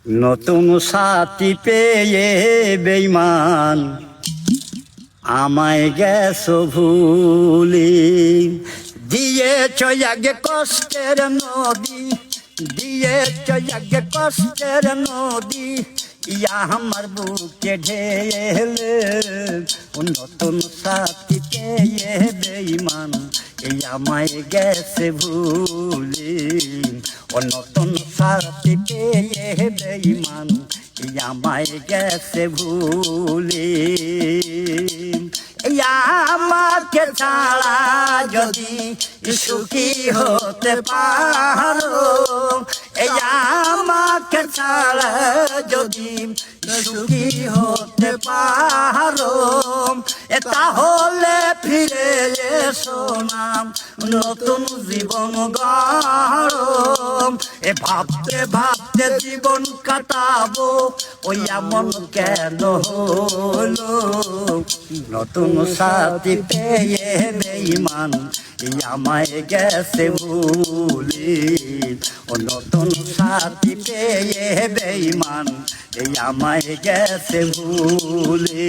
নতুন সাথী পেয়ে বেঈমান আমায় গেছো ভুলি, দিয়েছ আগে কষ্টের নদী, দিয়েছ আগে কষ্টের নদী, ইয়া আমার বুকে ঢেলে। নতুন সাথী পেয়ে বেঈমান এই আমায় গেছে ভুলি, ও নতুন সাথী পেয়ে বেঈমান এই আমায় গেছে ভুলি। আমাকে ছাড়া যদি সুখী হতে পারো, আমাকে ছাড়া যদি সুখী হতে পারো, তাহলে ফিরে এসো না নতুন জীবন গড়ো। ভাবতে ভাবতে জীবন কাটাবো, ওই এমন কেন হলো? নতুন সাথী পেয়ে বেঈমান এই আমায় গেছে ভুলি, ও নতুন সাথী পেয়ে বেঈমান এই আমায় গেছে ভুলি।